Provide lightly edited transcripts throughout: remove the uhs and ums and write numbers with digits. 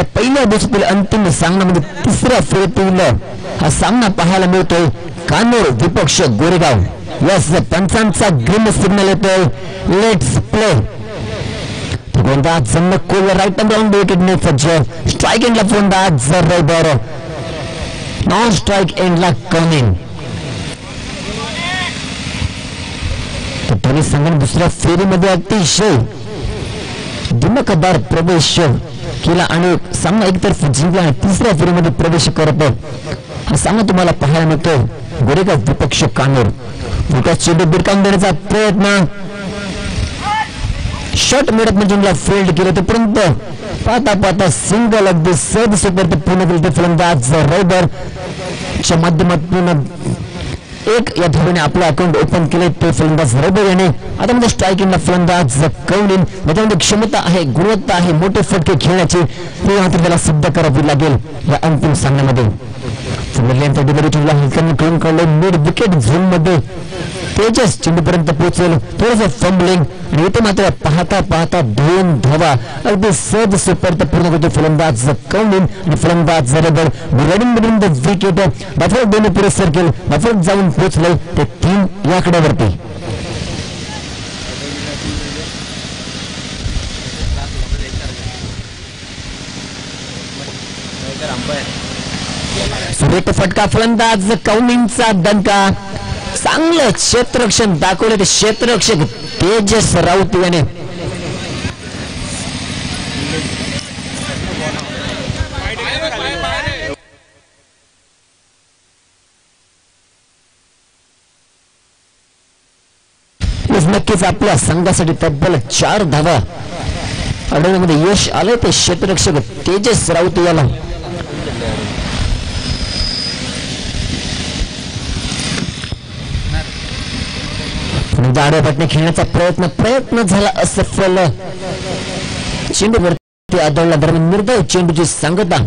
पहिल्या दिवसातील अंतिम सामन्यामध्ये तिसऱ्या फेरीतील हा सामना पाहायला मिळतोय कानोर विपक्ष गोरेगाव. यस, पंचांचा ग्रीन सिग्नल येतोय. Let's play. गोलंदाज नक्कुल राईट राऊंड विकेटने सज्ज. स्ट्राईक एंडला गोलंदाज रैबर. नॉन स्ट्राईक एंडला कौनिन. दोन्ही संघाने दुसऱ्या फेरीमध्ये अतिशय दिमकदार प्रवेश केला आणि सामना एकतर्फी जिंकला आणि तिसऱ्या फेरीमध्ये प्रवेश करत हा सामना तुम्हाला पाहायला मिळतो गोरेगाव विपक्ष कानोर. मोठा चेंडू बिरकावून देण्याचा प्रयत्न. शॉट मिळत म्हणजे फील्ड केलं तोपर्यंत पाहता पाहता सिंगल अगदी सहज सुपर पूर्ण केले. फलंदाज रैबर च्या माध्यमातून एक या धावेने आपलं अकाउंट ओपन केले. ते फलंदाज रैबर याने आता म्हणजे स्ट्रायकिंगला फलंदाज कौनिन. याच्यामध्ये क्षमता आहे, गुणवत्ता आहे, मोठे फटके खेळण्याची ते मात्र त्याला सिद्ध करावी लागेल या अंतिम सामन्यामध्ये. कळून काढलं मिड विकेट झोन मध्ये तेजस चेंडूपर्यंत पोहोचेल. थोडंसं फंबलिंग आणि इथे मात्र पाहता पाहता 2 धावा अगदी सहज सुपर्द पूर्ण करतो फलंदाज कौनिन आणि फलंदाज रैबर. रनिंग विकेट बाफर दोन्ही पुढे सर्कल बाफर जाऊन पोहोचले ते 3 या आकड्यावरती. सुरेख फटका फलंदाज कौनिनचा दणका. चांगलं क्षेत्ररक्षण दाखवलं ते क्षेत्ररक्षक तेजस राऊत याने. नक्कीच आपल्या संघासाठी तब्बल 4 धावा अडवण्यामध्ये यश आलंय ते क्षेत्ररक्षक तेजस राऊत याला. आडव्या खेळण्याचा प्रयत्न झाला असफल. चेंडूवरती आदळला दरम्यान निर्दय चेंडूची सांगता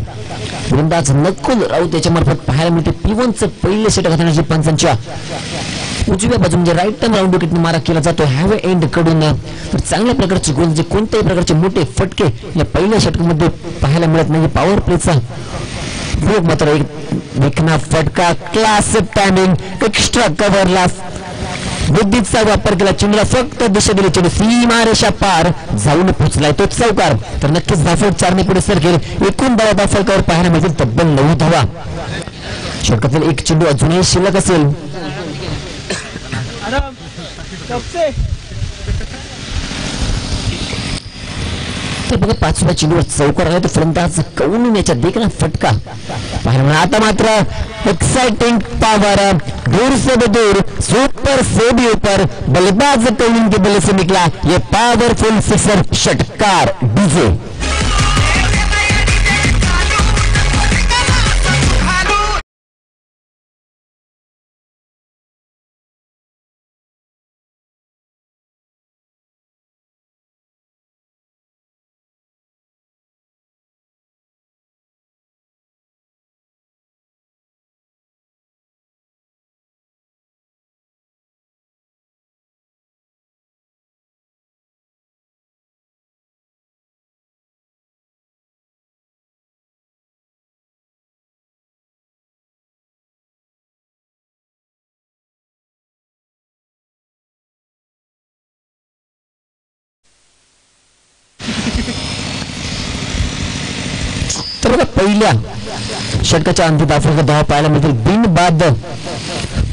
गोलंदाज नकुल राऊत याच्या मार्फत पाहायला मिळते. P1चं पहिले षटक हाताळण्याची पंचांच्या उजव्या बाजू म्हणजे राईट टर्न राऊंड विकेटने मारा केला जातो हॅवे एंड कडून. तर चांगल्या प्रकारचे गोल जे कोणत्याही प्रकारचे मोठे फटके या पहिल्या षटकामध्ये पाहायला मिळत नाही. पॉवर प्लेचा उपयोग मात्र एक देखना फटका. क्लास टायमिंग एक्स्ट्रा कव्हरला बुद्धीचा वापर केला. चेंडूला फक्त दिशा दिली. चेंडू सीमारेषा पार जाऊन पोहोचलाय तो चौकार. तर नक्कीच धाफळ 4ने पुढे सरकेल. एकूण धावा धाफळकावर पाहायला मिळतील तब्बल 9 धावा. षटकातील एक चेंडू अजूनही शिल्लक असेल. तर बघा 5व्या चेंडूवर चौकार आला तो फलंदाज कौनिन याच्या देखना फटका पाहायला. आता मात्र एक्साइटिंग पावर दूर से दूर सुपर से भी ऊपर बल्लेबाज कौनिन के बल्ले से निकला ये पावरफुल सिक्सर. षटकार डीजे. तर बघा पहिल्या षटकाच्या अंतिम धावा पाहायला मिळतील. बिन बाद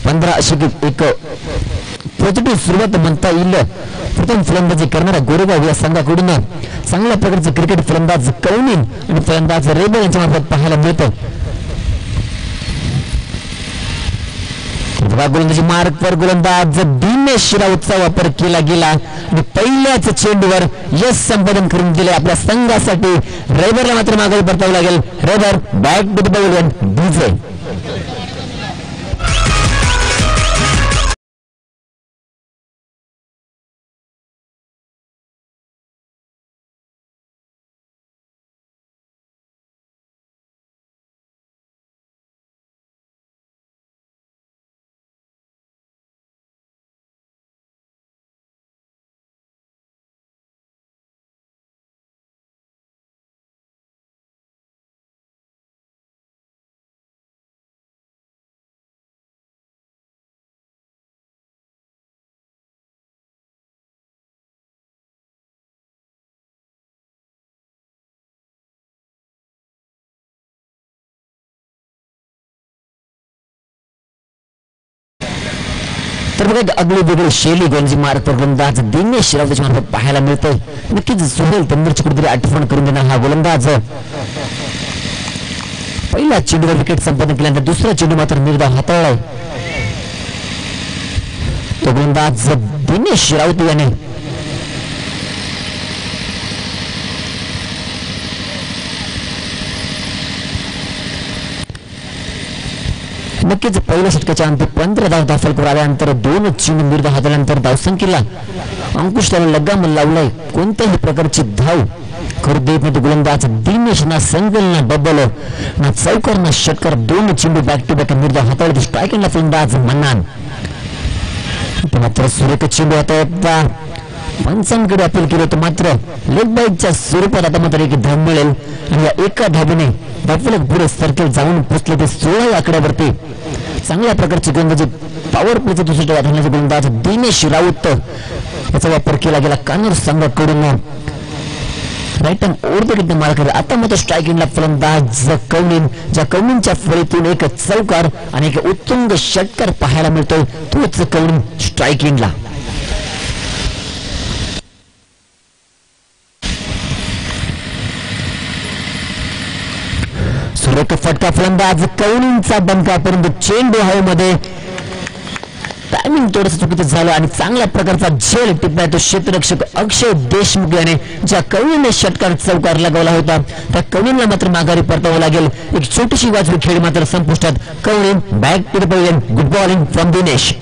15 अशी एक पॉझिटिव्ह सुरुवात म्हणता येईल. प्रथम फलंदाजी करणारा गोरेगाव या संघाकडून चांगल्या प्रकारचे क्रिकेट फलंदाज कौनिन आणि फलंदाज रैबर यांच्या मार्फत पाहायला मिळतं. गोलंदाजी मार्कवर गोलंदाज दिनेश राऊतचा वापर केला गेला आणि पहिल्याच चेंडूवर यश संपादन करून दिले आपल्या संघासाठी. रैबरला मात्र मागे परतावं लागेल. रैबर बॅक टू द पवेलियन. डीजे. तर बघा अगली वेगळी शैली गोलंदाजी मारक गोलंदाज दिनेश राऊत त्याच्या मार्फत पाहायला मिळतंय. नक्कीच सुहेल तंदूरची कुठेतरी आठवण करून देणार हा गोलंदाज. पहिला चेंडूवर विकेट संपादन केल्यानंतर दुसरा चेंडू मात्र निर्धाव हाताळलाय. तो गोलंदाज दिनेश राऊत याने नक्कीच पहिल्या षटकाच्या अंती 15 धाव दाखल करून आल्यानंतर 2 चेंडू निर्धाव हाताळल्यानंतर धावसंख्येला अंकुश त्याला लगाम लावलाय. कोणत्याही प्रकारची धाव करू देत नाही गोलंदाज दिनेश. ना सिंगल ना डबल ना चौकार ना षटकार 2 चेंडू बॅक टू बॅक निर्धाव हाताळले. स्ट्राईक एंडला फलंदाज मन्नान. मात्र सुरेख चेंडू हाताळता पंचांकडे अपील केलं होतं मात्र लेग बाईटच्या स्वरूपात आता मात्र एक धाव मिळेल आणि या एका धाबेने धावफलक पुढे सर्कल जाऊन पोहोचले ते 16 आकड्यावरती. चांगल्या प्रकारची गोलंदाजी पॉवर प्लेचा दुसऱ्या धावण्याचे गोलंदाज दिनेश राऊत याचा वापर केला गेला कानूर संघाकडून. राईट हँड ओव्हर मारा केला. आता मात्र स्ट्राईक एंडला फलंदाज कौनिन. ज्या कौनिनच्या फळीतून एक चौकार आणि एक उत्तुंग षटकार पाहायला मिळतोय तोच कौनिन स्ट्राईक एंडला. सुरेख फटका फलंदाज कौनिनचा बंका परंतु चेंडू हवेमध्ये टायमिंग थोडंसं चुकीचं झालं आणि चांगल्या प्रकारचा झेल टिपलाय तो क्षेत्ररक्षक अक्षय देशमुख याने. ज्या कौनिनने षटकार चौकार लगावला होता त्या कौनिनला मात्र माघारी परतावं लागेल. एक छोटीशी वाजवी खेळ मात्र संपुष्टात. कौनिन back to the pavilion. Good bowling from Dinesh.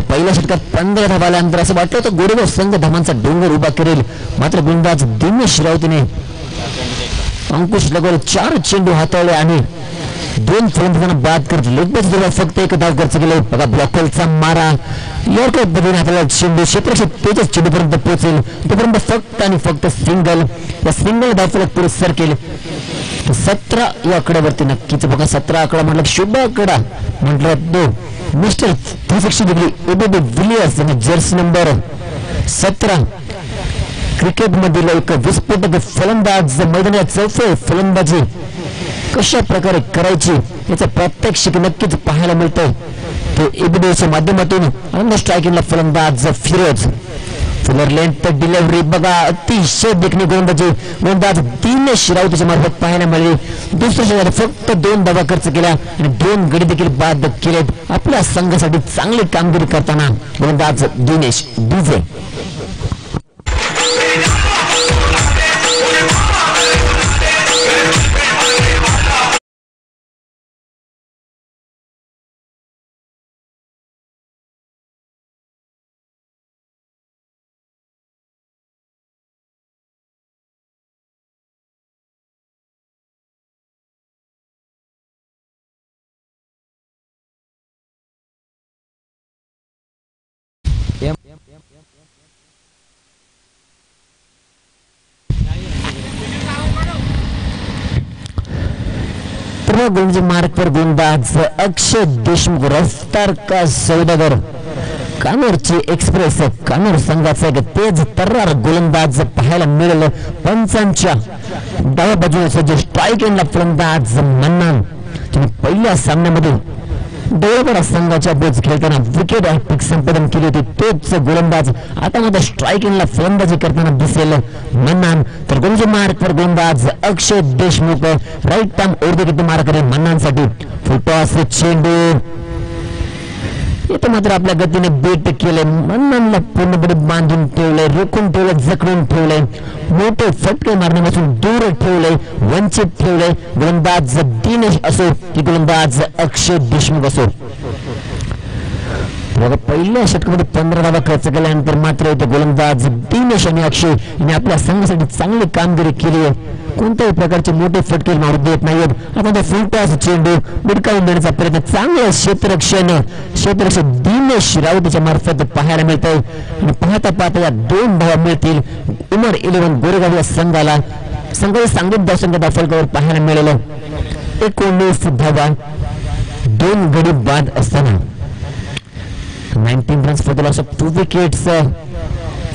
पहिल्या षटकात 15 धावा आल्यानंतर असं वाटलं होतं गोरेगाव संघ धावांचा डोंगर उभा करेल मात्र गोलंदाज दिनेश राऊतने अंकुश लगोल 4 चेंडू हाताळले आणि 2 फलंदाजांना बाद करत लेगबाजूला फक्त एक धाव खर्च केले. बघा ब्लॉकलचा मारा यॉर्कर पद्धतीने हाताळला चेंडू क्षेत्ररक्षक तेजस चेंडूपर्यंत पोहोचेल तोपर्यंत फक्त आणि फक्त सिंगल. या सिंगल धावफलक पुढे सरकेल. 17 या आकड्यावरती नक्कीच बघा 17 आकडा म्हटलं शुभ आकडा म्हटलं तो मिस्टर 360 डिग्री एबीबी विलियर्स आणि जर्सी नंबर 17 क्रिकेट मधील एक विस्फोटक फलंदाज मैदानात चौफे फलंदाजी कशा प्रकारे करायची याचं प्रात्यक्षिक नक्कीच पाहायला मिळतंय. तो एबीबीच्या माध्यमातून आणि स्ट्राईक एंडला फलंदाज फिरोज. फिलर लेंथ डिलिव्हरी बघा अतिशय देखणी गोलंदाज दिनेश राऊतच्या मार्फत पाहायला मिळाली. दुसऱ्या षटकात फक्त 2 धावा खर्च केल्या आणि 2 गडी देखील बाद केलेत. आपल्या संघासाठी चांगली कामगिरी करताना गोलंदाज दिनेश डीजे. गोलंदाजी मार्ग पर गोलंदाज अक्षय देशमुख रफ्तार का सौदागर. कानोरची एक्सप्रेस कानोर संघाचा एक तेज तर्रार गोलंदाज पाहायला मिळालं. पंचांच्या डाव्या बाजूने सज्ज स्ट्राईक एंडला फलंदाज मन्नान. पहिल्या सामन्यामध्ये डोळेपाडा संघाच्या बोज खेळताना विकेट हॅट्रिक संपादन केली होती तोच गोलंदाज आता मात्र स्ट्राईक एंडला फलंदाजी करताना दिसेल मन्नान. तर गोलंदाजी मार्ग पर गोलंदाज अक्षय देशमुख राईट आर्म ओव्हर मारा करेल मन्नानसाठी. फुलटॉस चेंडू इथं मात्र आपल्या गतीने बेट केले. मन्नानला पूर्णपणे बांधून ठेवले रोखून ठेवले जखडून ठेवले मोठे फटके मारण्यापासून दूर ठेवले वंचित ठेवले. गोलंदाज दिनेश असो की गोलंदाज अक्षय देशमुख असो बघा पहिल्या षटकामध्ये 15 धावा खर्च केल्यानंतर मात्र इथे गोलंदाज दिनेश आणि अक्षय यांनी आपल्या संघासाठी चांगली कामगिरी केली आहे. कोणत्याही प्रकारचे मोठे फटके मारू देत नाहीत. आता फुलटॉस चेंडू बिडकावून देण्याचा प्रयत्न, चांगलं क्षेत्ररक्षण दिनेश राऊतच्या मार्फत पाहायला मिळत आहे. आणि पाहता पाहता या 2 धावा मिळतील उमर 11 गोरेगाव या संघाला. संघाच्या सांगलीत धावसंख्या फलकावर पाहायला मिळालं 19 धावा 2 गडी बाद असताना 19 runs for the loss of 2 wickets.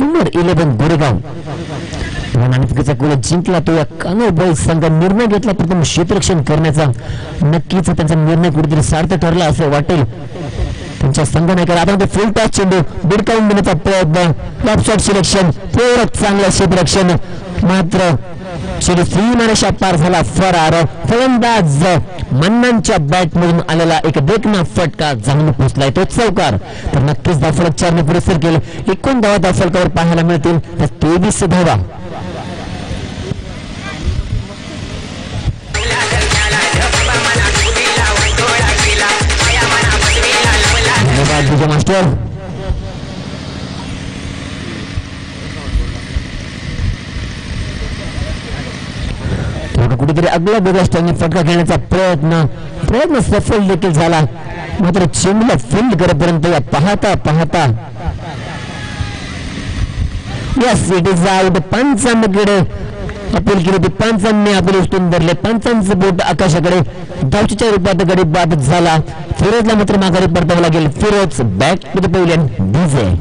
उमर 11 गोरेगाव नाणेफेकीचा गोल जिंकला तो या कान्होर बॉयज संघ निर्णय घेतला प्रथम क्षेत्ररक्षण करण्याचा. नक्कीच त्यांचा निर्णय कुठेतरी सार्थ ठरला असं वाटेल त्यांच्या संघाने. आता फुल टॉस चेंडू बिडकावून देण्याचा प्रयत्न, टॉप शॉट सिलेक्शन, थोडं चांगलं क्षेत्ररक्षण, मात्र चेंडू सीमारेषा पार झाला, फरार. फलंदाज मन्नांच्या बॅट मधून आलेला एक देखना फटका जाऊन पोहोचलाय तो चौकार. तर नक्कीच धावफलक 4 ने पुढे सरकेल. 19 धावा धावफलकावर पाहायला मिळतील, तर 23 धावा. धन्यवाद विजय मास्टर. कुठेतरी अगल्या बेगस्टाने फटका घेण्याचा प्रयत्न सफल देखील झाला, मात्र चेंडूला फील्ड करेपर्यंत या पाहता पाहता यस इट इज आउट. पंचांकडे अपील केली होती, पंचांनी अपील उचलून धरले. पंचांचं बोट आकाशाकडे, धावचीच्या रूपात गडी बाद झाला. फिरोजला मात्र माघारी परतावं लागेल. Firoz back to the pavilion. डीजे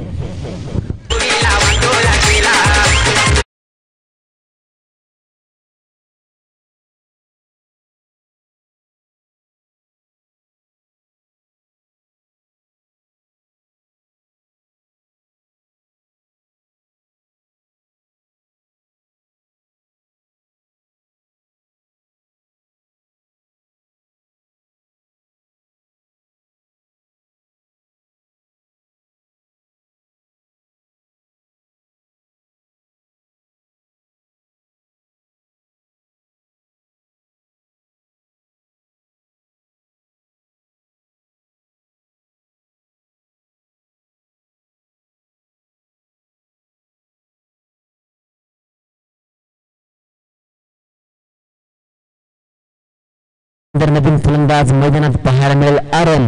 नवीन फलंदाज मैदानात पाहायला मिळेल. आरम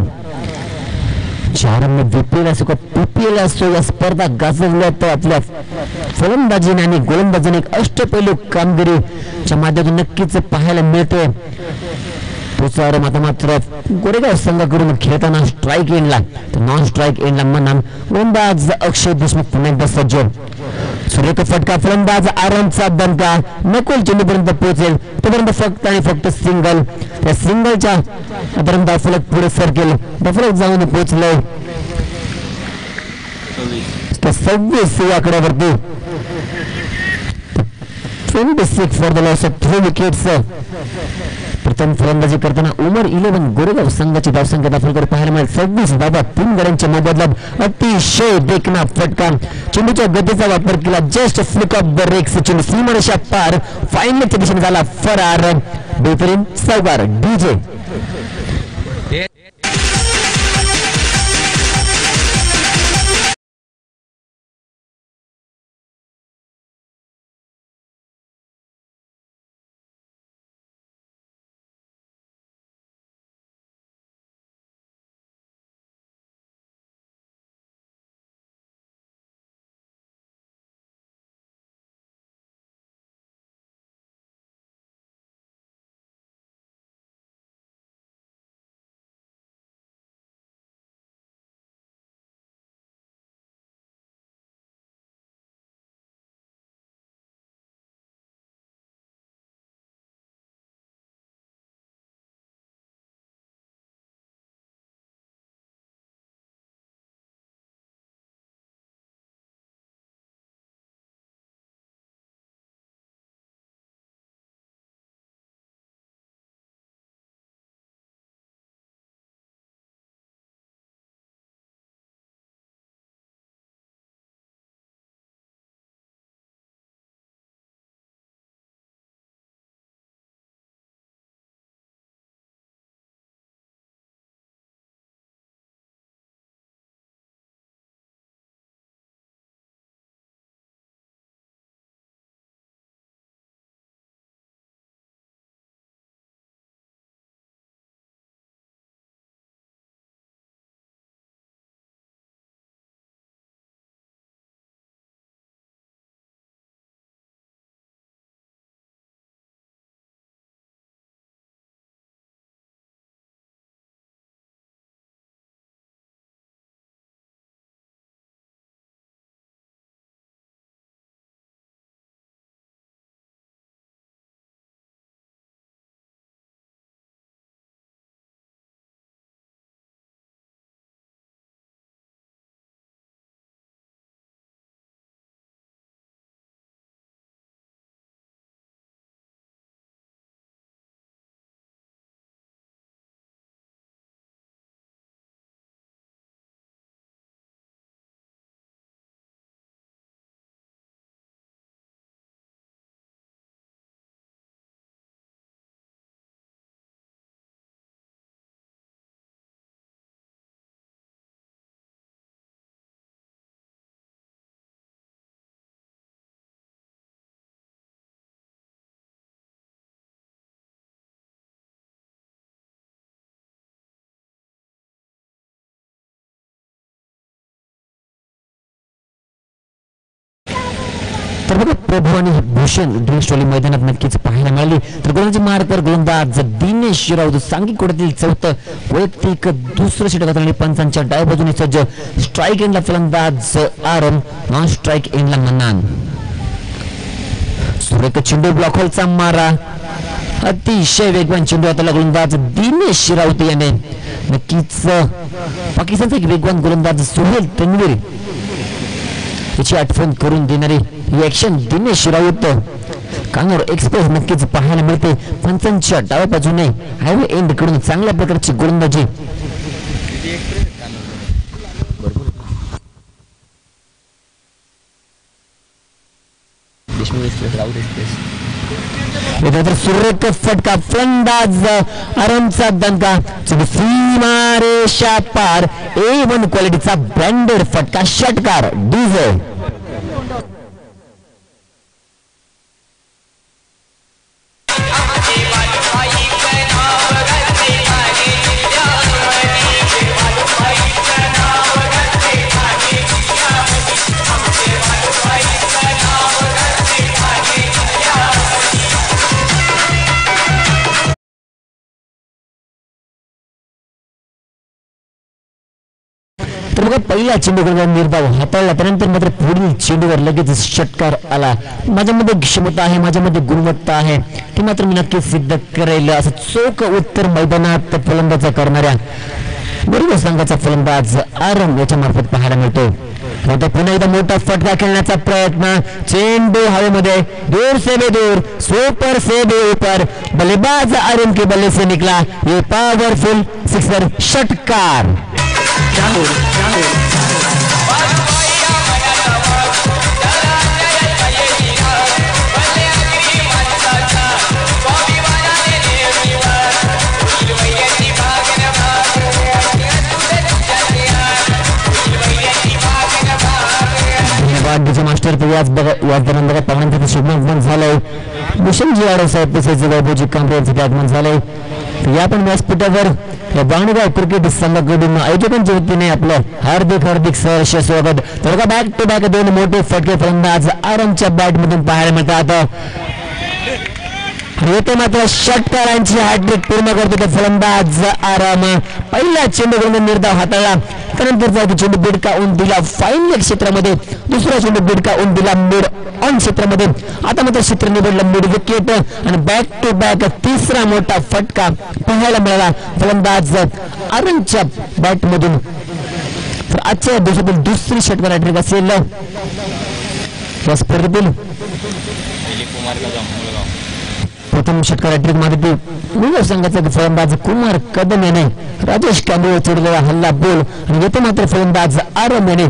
VPL असो का PPL असो, या स्पर्धा गाजवल्या तर आपल्या फलंदाजीने आणि गोलंदाजीने एक अष्टपैलू कामगिरीच्या माध्यमातून नक्कीच पाहायला मिळते. पुढचा आता मात्र गोरेगाव संघाकडून खेळताना स्ट्राईक एंडला, तर नॉन स्ट्राईक एंडला म्हणा गोलंदाज अक्षय देशमुख पुन्हा एकदा सज्ज. सुरेख फटका, फलंदाज आरमचा दणका, नकुल चेंडूपर्यंत पोहोचेल तोपर्यंत फक्त आणि फक्त सिंगल. त्या सिंगलच्या पर्यंत फलक पुढे सरकेल, फलक जाऊन पोहोचलंय 26 आकड्यावरती. 26 for the loss of 3 wickets. प्रथम फलंदाजी करताना उमर 11 गोरेगाव संघाची धावसंख्या दाखल पाहायला मिळेल 26 धावा 3 गड्यांच्या मोबदल्यात. अतिशय देखना फटका, चेंडूच्या गतीचा वापर केला, just flick off the wrists, चेंडू सीमारेषा पार, फायनलच्या दिशेने झाला फरार. बेहतरीन चौकार. डीजे तर बघा प्रभू आणि भूषण ड्रिंक्स ट्रॉली मैदानात नक्कीच पाहायला मिळाली. तर गोलंदाजी मारकर गोलंदाज दिनेश राऊत सांघिक चौथं वैयक्तिक दुसरं षटक आणि पंचांच्या डाव्या बाजूने सज्ज. स्ट्राईक एंडला फलंदाज आरम, नॉन स्ट्राईक एंडला मन्नान. सुरेख चेंडू ब्लॉक होलचा मारा, अतिशय वेगवान चेंडू आता गोलंदाज दिनेश राऊत याने. नक्कीच पाकिस्तानचा एक वेगवान गोलंदाज सोहेल तन्वीर याची आठवण करून देणारी ही ऍक्शन दिनेश राऊत. कानोर एक्सप्रेस नक्कीच पाहायला मिळते. पंचांच्या डाव्या बाजूने हायवे एंड कडून चांगल्या प्रकारची गोलंदाजी. सुरेख फटका, फलंदाज आरामचा दणका, सीमारेषा पार. A1 क्वालिटीचा ब्रँडेड फटका, षटकार डीजे. तर बघा पहिला चेंडूवर निर्धाव हाताळला, त्यानंतर मात्र पुढील चेंडूवर लगेच षटकार आला. माझ्यामध्ये क्षमता आहे, माझ्यामध्ये गुणवत्ता आहे, ते मात्र मी नक्कीच सिद्ध करेल असं चोख उत्तर मैदानात फलंदाजा करणाऱ्या गोरेगाव संघाचा फलंदाज आरम याच्या मार्फत पाहायला मिळतो. आता पुन्हा एकदा मोठा फटका खेळण्याचा प्रयत्न, चेंडू हवेमध्ये, दूर से भी दूर, सुपर से भी ऊपर, बल्लेबाज आरम के बल्ले से निकला ये पावरफुल सिक्सर, षटकार. मास्टर याच दरम्यान बघा पाहुण्यांचं शुभमन झालंय. भूषणजी आडव साहेब तसेच वैभवजी कांबळे यांचं आगमन झालंय. या पण व्यासपीठावर वाणगाव क्रिकेट संघाकडून आयोजकांच्या वतीने आपलं हार्दिक सहर्ष स्वागत. तर बघा बॅक टू बॅक दोन मोठे फटके फलंदाज आरामच्या बॅट मधून पाहायला मिळतात. येथे मात्र षटकारांची हॅट्रिक पूर्ण करतो फलंदाज आराम. पहिला चेंडू घेऊन निर्धाव हाताळला, त्यानंतर चेंडू बिडकावून दिला फाईनल क्षेत्रामध्ये, दुसरा चेंडू बिडकावून दिला मिड ऑन क्षेत्रामध्ये. आता मात्र क्षेत्र निवडलं मिड विकेट आणि बॅक टू बॅक तिसरा मोठा फटका पाहायला मिळाला फलंदाज आरामच्या बॅट मधून. तर आजच्या दिवसातील दुसरी षटकार हॅट्रिक असेल या स्पर्धेतील. प्रथम षटकार हॅट्रिक मारती गोरेगाव संघाचा फलंदाज कुमार कदम याने राजेश कांबळे चढलेला हल्ला बोल, आणि येथे मात्र फलंदाज आरम याने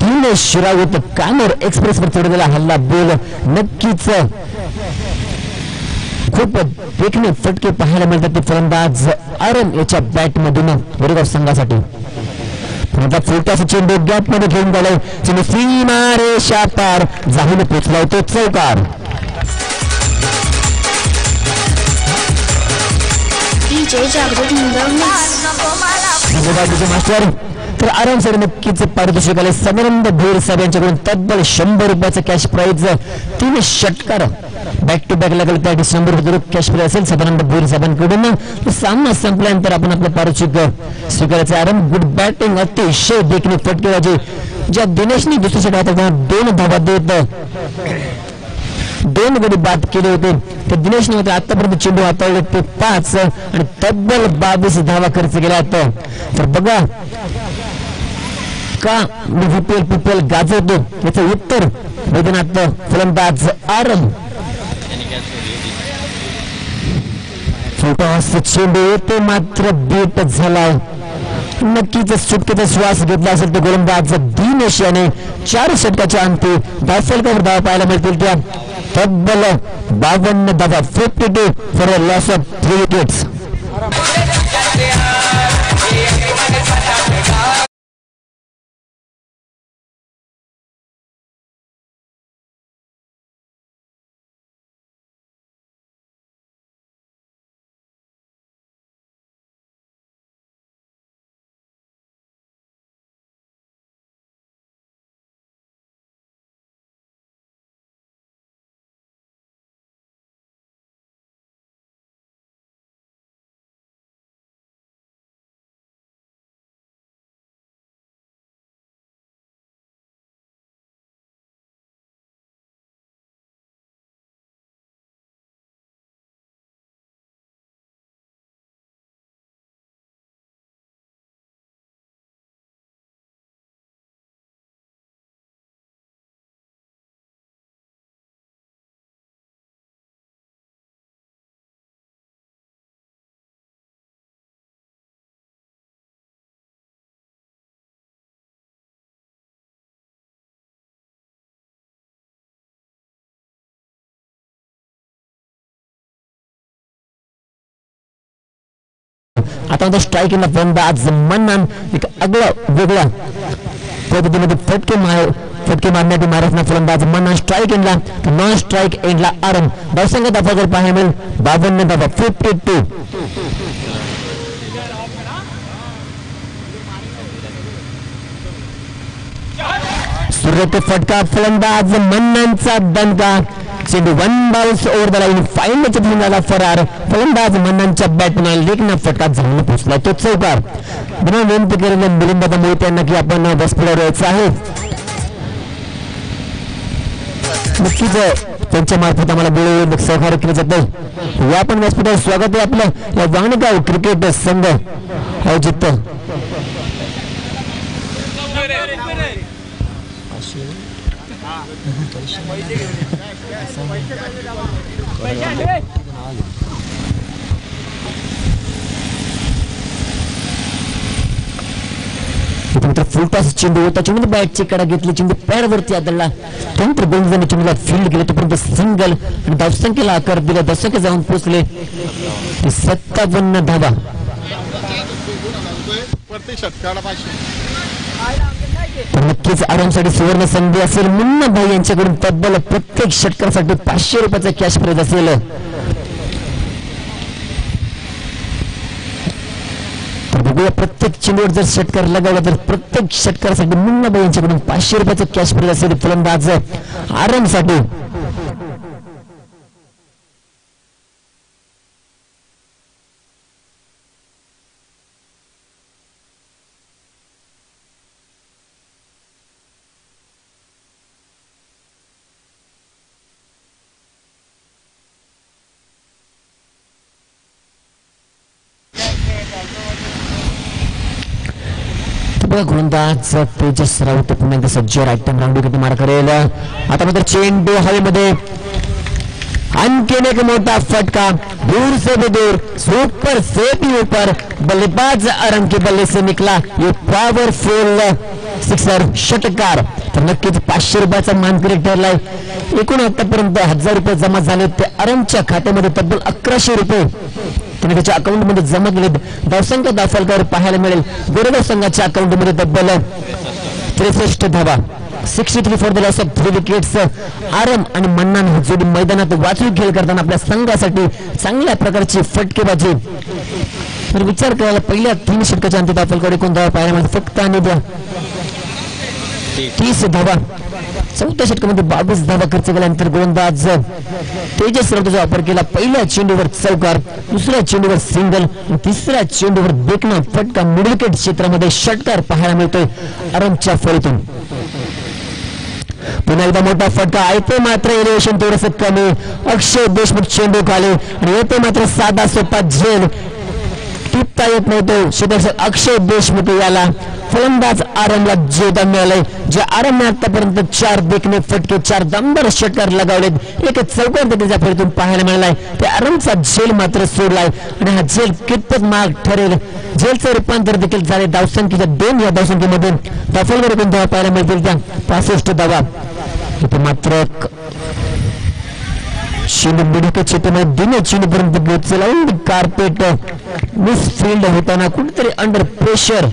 दिनेश राऊत कानोर एक्सप्रेस वर चढलेला हल्ला बोल. नक्कीच खूप देखणे फटके पाहायला मिळतात ते फलंदाज आरम याच्या बॅट मधून गोरेगाव संघासाठी. छोटासा चेंडू गॅप मध्ये घेऊन गेलाय, चेंडू सीमारेषा पार जाऊन पोचलाय तो चौकार. मास्टर तर आराम सर नक्कीच पारितोषिक आले. समानंद भीर साहेब यांच्याकडून तब्बल 100 रुपयाचं कॅश प्राईज. 3 षटकार बॅक टू बॅक लागेल त्या 100 रुपये कॅश प्राईज असेल समानंद भीर साहेबांकडून. सामना संपल्यानंतर आपण आपलं पारितोषिक स्वीकारायचं. आराम गुड बॅटिंग, अतिशय देखणे फटकेबाजी, ज्या दिनेशने दुसऱ्या षटकात 2 धावा देत 2 गडी बाद केले होते, तर दिनेशने मात्र आतापर्यंत चेंडू हाताळले ते 5 आणि तब्बल 22 धावा खर्च केल्यात. तर बघा का मी भूपेल गाजवतो याचं उत्तर मैदानात फलंदाज आरम. छोटा चेंडू येतो मात्र बीट झालाय. नक्कीच सुटकेचा श्वास घेतला असेल तो गोलंदाज दिनेश याने. 4 षटकाच्या अंती धावफलकावर धावा पाहायला मिळतील त्या तब्बल 52 धावा, 52 for a loss of 3 wickets. आता मात्र स्ट्राईक एंडला फलंदाज मन्नान एक आगळ्या वेगळ्या पद्धतीमध्ये फटके मारण्यात महाराष्ट्र फलंदाज मन्नान स्ट्राईक एंडला नॉन स्ट्राईक एंडला आरम धावसंख्या धावा पाहायला मिळेल 52 धावा 52. सुरेख फटका फलंदाज मन्नानचा दणका चेंडू 1 बॉल्स ओव्हर द लाईन फाईनलच्या झेंड्याला फरार फलंदाज मन्नानच्या बॅटने लेगना फटका झाला पोहोचला तो चौकार बिना विनंती केलेल्या मिलिंदामुळे त्यांना की आपण व्यासपीठावर यायचं आहे नक्कीच त्यांच्या मार्फत आम्हाला बोलवून सहकार्य केले जाते या पण व्यासपीठावर स्वागत आहे आपलं या वांगणगाव क्रिकेट संघ आयोजित फुलटॉस चेंडू होता चेंडू बॅटची कडा घेतली चेंडू पॅडवरती आदळला त्यानंतर गोलंदाजाने चेंडूला फील्ड केले तोपर्यंत सिंगल आणि धावसंख्येला आकार दिला दशके जाऊन पोहोचले 57 धावा नक्कीच आरामसाठी सुवर्ण संधी असेल मुन्ना भाई यांच्याकडून तब्बल प्रत्येक षटकासाठी 500 रुपयाचा कॅश प्राइज असेल बघूया प्रत्येक चेंडूवर जर षटकार लगावला तर प्रत्येक षटकारासाठी मुन्ना भाई यांच्याकडून 500 रुपयाचा कॅश प्राइज असेल फलंदाज आरामसाठी गोलंदाज तेजस राऊत पुन्हा एकदा सज्ज राईट टर्न राऊंड विकेट मार करेल आता मात्र चेंडू हवेमध्ये आणखीन एक मोठा फटका दूर से भी दूर सुपर से भी ऊपर बल्लेबाज आराम के बल्ले से निकला ये पॉवरफुल सिक्सर षटकार तर नक्कीच 500 रुपयाचा मानकरी ठरलाय एकूण आतापर्यंत 1000 रुपये जमा झाले ते आरामच्या खात्यामध्ये तब्बल 1100 रुपये त्याने त्याच्या अकाउंट मध्ये जमा केले धावसंख्या दाफलकर पाहायला मिळेल गोरेगाव संघाच्या अकाउंट मध्ये तब्बल 63 धावा 63 for the loss of 3 wickets Aram आणि मन्नान जोडी मैदानात वाचून खेळ करताना आपल्या संघासाठी चांगल्या प्रकारची फटकेबाजी तर विचार करायला पहिल्या 3 षटकाच्या अंती दाफलकर एकूण धावा पाहायला मिळेल फक्त आणि 30 धावा चौथ्या षटकामध्ये 22 धावा खर्च केल्यानंतर गोलंदाज तेजस राऊतचा वापर केला पहिल्या चेंडूवर चौकार दुसऱ्या चेंडूवर सिंगल आणि तिसऱ्या चेंडूवर देखना फटका मिड विकेट क्षेत्रामध्ये षटकार पाहायला मिळतोय आरामच्या फळीतून पुन्हा एकदा मोठा फटका येते मात्र एलिव्हेशन थोडंसं कमी अक्षय देशमुख चेंडू खाली आणि येते मात्र साधा सोपा झेल टिपता येत नाही तो क्षेत्ररक्षक अक्षय देशमुख याला फलंदाज आरमला जोदा मिळालंय जे आरमने आतापर्यंत 4 देखणे फटके 4 दमदार षटकार लगावलेत एक चौकार देखील फळीतून पाहायला मिळालाय ते आरमचा झेल मात्र सोडलाय आणि हा झेल कितपत मार्ग ठरेल झेलचं रूपांतर देखील झाले धावसंख्येच्या 2 या धावसंख्येमध्ये दाफलकर एकूण धावा पाहायला मिळतील त्या 65 धावा इथे मात्र चेंडू मिडविकेट क्षेत्रामध्ये दिने चेंडूपर्यंत पोहोचला कार्पेट मिस फील्ड होताना कुठेतरी अंडर प्रेशर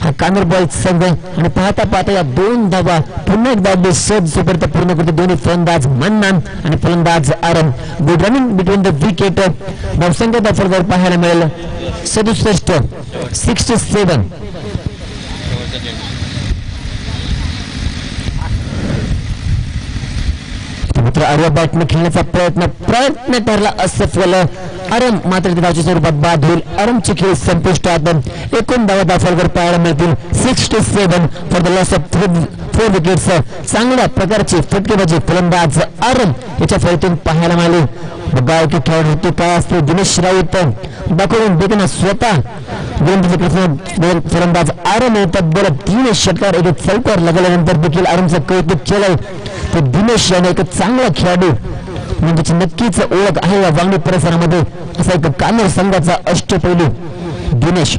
हा कानूर बॉयज संघ आणि पाहता पाहता या 2 धावा पुन्हा एकदा सहज सुपर्त पूर्ण करते दोन्ही फलंदाज मन्नान आणि फलंदाज Aram good running between the wicket धावसंख्या दाफलकर पाहायला मिळेल 67 मात्र आर्या बॅटने खेळण्याचा प्रयत्न ठरला असफल आरम मात्र धावच्या स्वरूपात बाद होईल आरमची खेळ संपुष्टात एकूण धावा दाफलकर पाहायला मिळतील 67 for the loss of 4 wickets चांगल्या प्रकारची फटकेबाजी फलंदाज आरम याच्या फळीतून पाहायला मिळाली गाव की खेळ होते काय असते दिनेश राऊत दाखवून देखना स्वतः फलंदाज आरम तब्बल 3 षटकार एक चौकार लगाल्यानंतर देखील आरमचं कौतुक केलंय तर दिनेश याने एक चांगला खेळाडू म्हणजे नक्कीच ओळख आहे या वांगणी परिसरामध्ये असा एक कानूर संघाचा अष्टपैलू दिनेश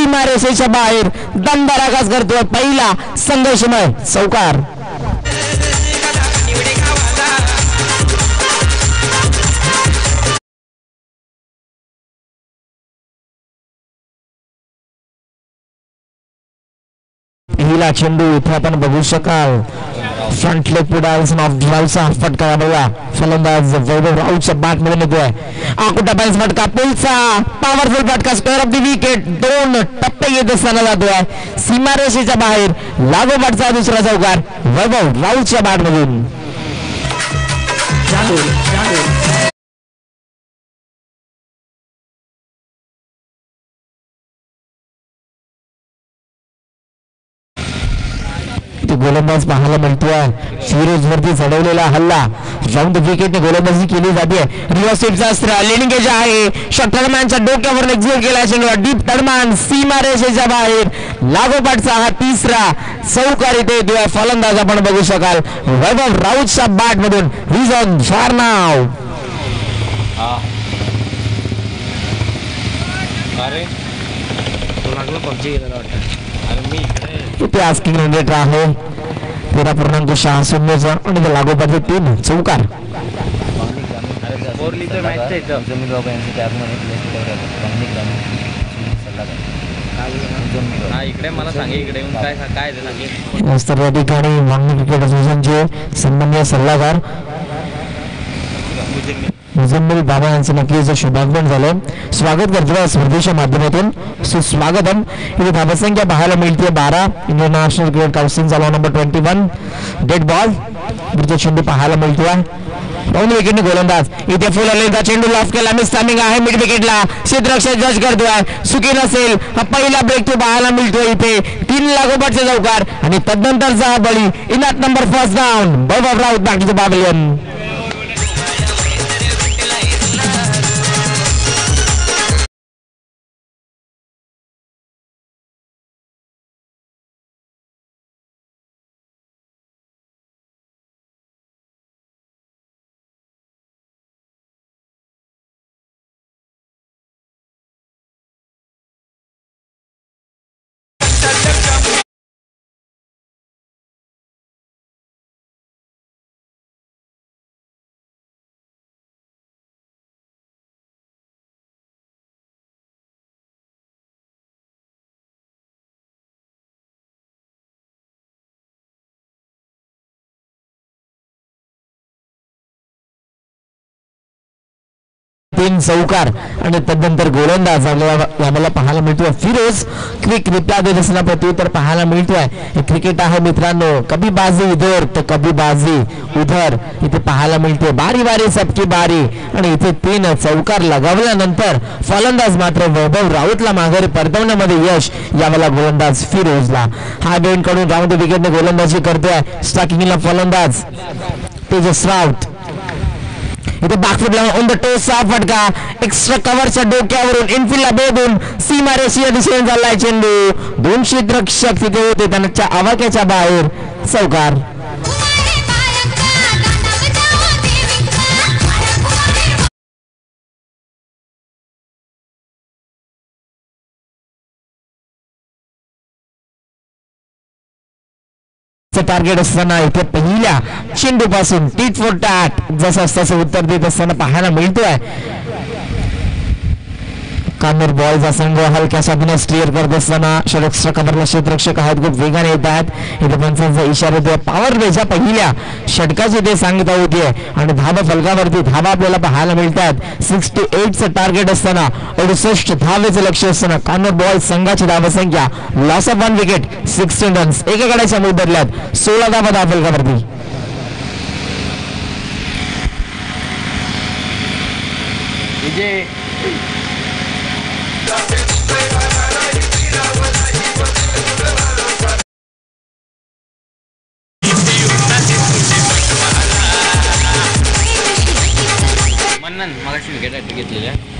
सीमारेषेच्या बाहेर दमदार आगाज करतोय पहिला संघर्षमय चौकार. पहिला चेंडू इथे आपण बघू शकाल फ्रंट लेग पुढे ऑफ ड्राईव्हचा फटका बघा. फलंदाज वैभव राऊतच्या बॅट मध्ये येतोय. आकुटा पायस फटका पुलचा पॉवरफुल फटका स्क्वेअर ऑफ द विकेट. 2 टप्पे येत असताना जातोय सीमारेषेच्या बाहेर. लागोपाठचा दुसरा चौकार वैभव राऊतच्या बॅट मधून. गोलंदाज पाहायला मिळतोय. फिरोज वरती चढवलेला हल्ला राऊंड विकेटने गोलंदाजी केली जाते. रिव्हर्सचा अस्त्र लिडिंग एज आहे. षटकर्म्यांच्या डोक्यावर एक्झिक्यूट केला चेंडू डीप तडमान सीमारेषेच्या बाहेर. लागोपाठचा हा तिसरा चौकार इथे येतोय. फलंदाज आपण बघू शकाल वैभव राऊतच्या बॅट मधून. हिज ऑन फार नाव. इथे आस्किंग रेट आहे 13.6 आणि लागोपाठ 3 चौकार. या ठिकाणी वांगणी क्रिकेट असोसिएशनचे सन्माननीय सल्लागार मुजम्मिल बाबा यांचं नक्कीच शुभागमन झालं. स्वागत करतो स्पर्धेच्या माध्यमातून. सुस्वागतम. इथे धावसंख्या पाहायला मिळते 12. इंटरनॅशनल क्रिकेट काउन्सिल झाला नंबर 21. डेड बॉल चेंडू पाहायला मिळतोय. दोन विकेटने गोलंदाज इथे फुल आलेला चेंडू लॉफ केला. मिस टायमिंग आहे मिड विकेटला. क्षेत्ररक्षक जज करतोय. चुकी नसेल. हा पहिला ब्रेक तो पाहायला मिळतोय इथे. 3 लागोपाठचे चौकार आणि तदनंतरचा हा बळी. In at number first down Vaibhav Raut बाकीचे पॅव्हिलियन. तीन चौकार आणि तदनंतर गोलंदाज आम्हाला पाहायला मिळतोय फिरोज. क्विक रिप्लाय देत असताना प्रत्युत्तर पाहायला मिळतोय. हे क्रिकेट आहे मित्रांनो. कभी बाजी इधर तर कभी बाजी उधर. इथे पाहायला मिळते बारी बारी सबकी बारी आणि इथे 3 चौकार लगावल्यानंतर फलंदाज मात्र वैभव राऊतला माघारी परतवण्यामध्ये यश यावेळेला गोलंदाज फिरोजला. हा बेंड कडून राऊंड विकेटने गोलंदाजी करतोय. स्ट्रायकिंगला फलंदाज तेजस राऊत. इथे बॅकफुटला ऑन द टोस चा फटका. एक्स्ट्रा कव्हरच्या डोक्यावरून इनफिल्डला बेदून सीमारेषीय दिशेने चाललाय चेंडू. 2 क्षेत्ररक्षक तिथे होते त्यांच्या आवाक्याच्या बाहेर. चौकार. टार्गेट असताना इथे पहिल्या चेंडू पासून टीट फॉर टॅट जसं तसं उत्तर देत असताना पाहायला मिळतोय. कानूर बॉलचा संघ हलक्याशा बिनस क्लिअर करत असताना षटक्षक कव्हरला क्षेत्ररक्षक आहेत खूप वेगाने येत आहेत. इथे पंचांचा इशारा देतो. पॉवर प्लेच्या पहिल्या षटकाची ते सांगता होती आणि धाबा फलकावरती धाबा आपल्याला पाहायला मिळतात. 68चं टार्गेट असताना 68 धावेचं लक्ष असताना कानूर बॉल संघाची धावसंख्या लॉस ऑफ 1 विकेट 16 रन्स एका गड्याच्या मोबदल्यात 16 धावा धाव फलकावरती.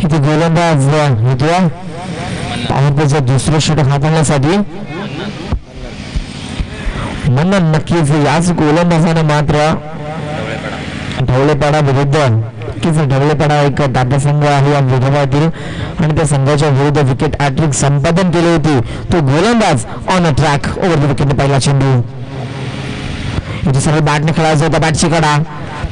इथे गोलंदाज दुसरं षटक हाताळण्यासाठी नक्कीच याच गोलंदाजाने मात्र ढवळेपाडा विरुद्ध नक्कीच ढवळेपणा एक दादा संघ आहे या विभागातील आणि त्या संघाच्या विरुद्ध विकेट हॅट्रिक संपादन केली होती. तो गोलंदाज on a track over the wicket. पहिला चेंडू इथे सरळ बॅटने खेळायचा होता. बॅटची कडा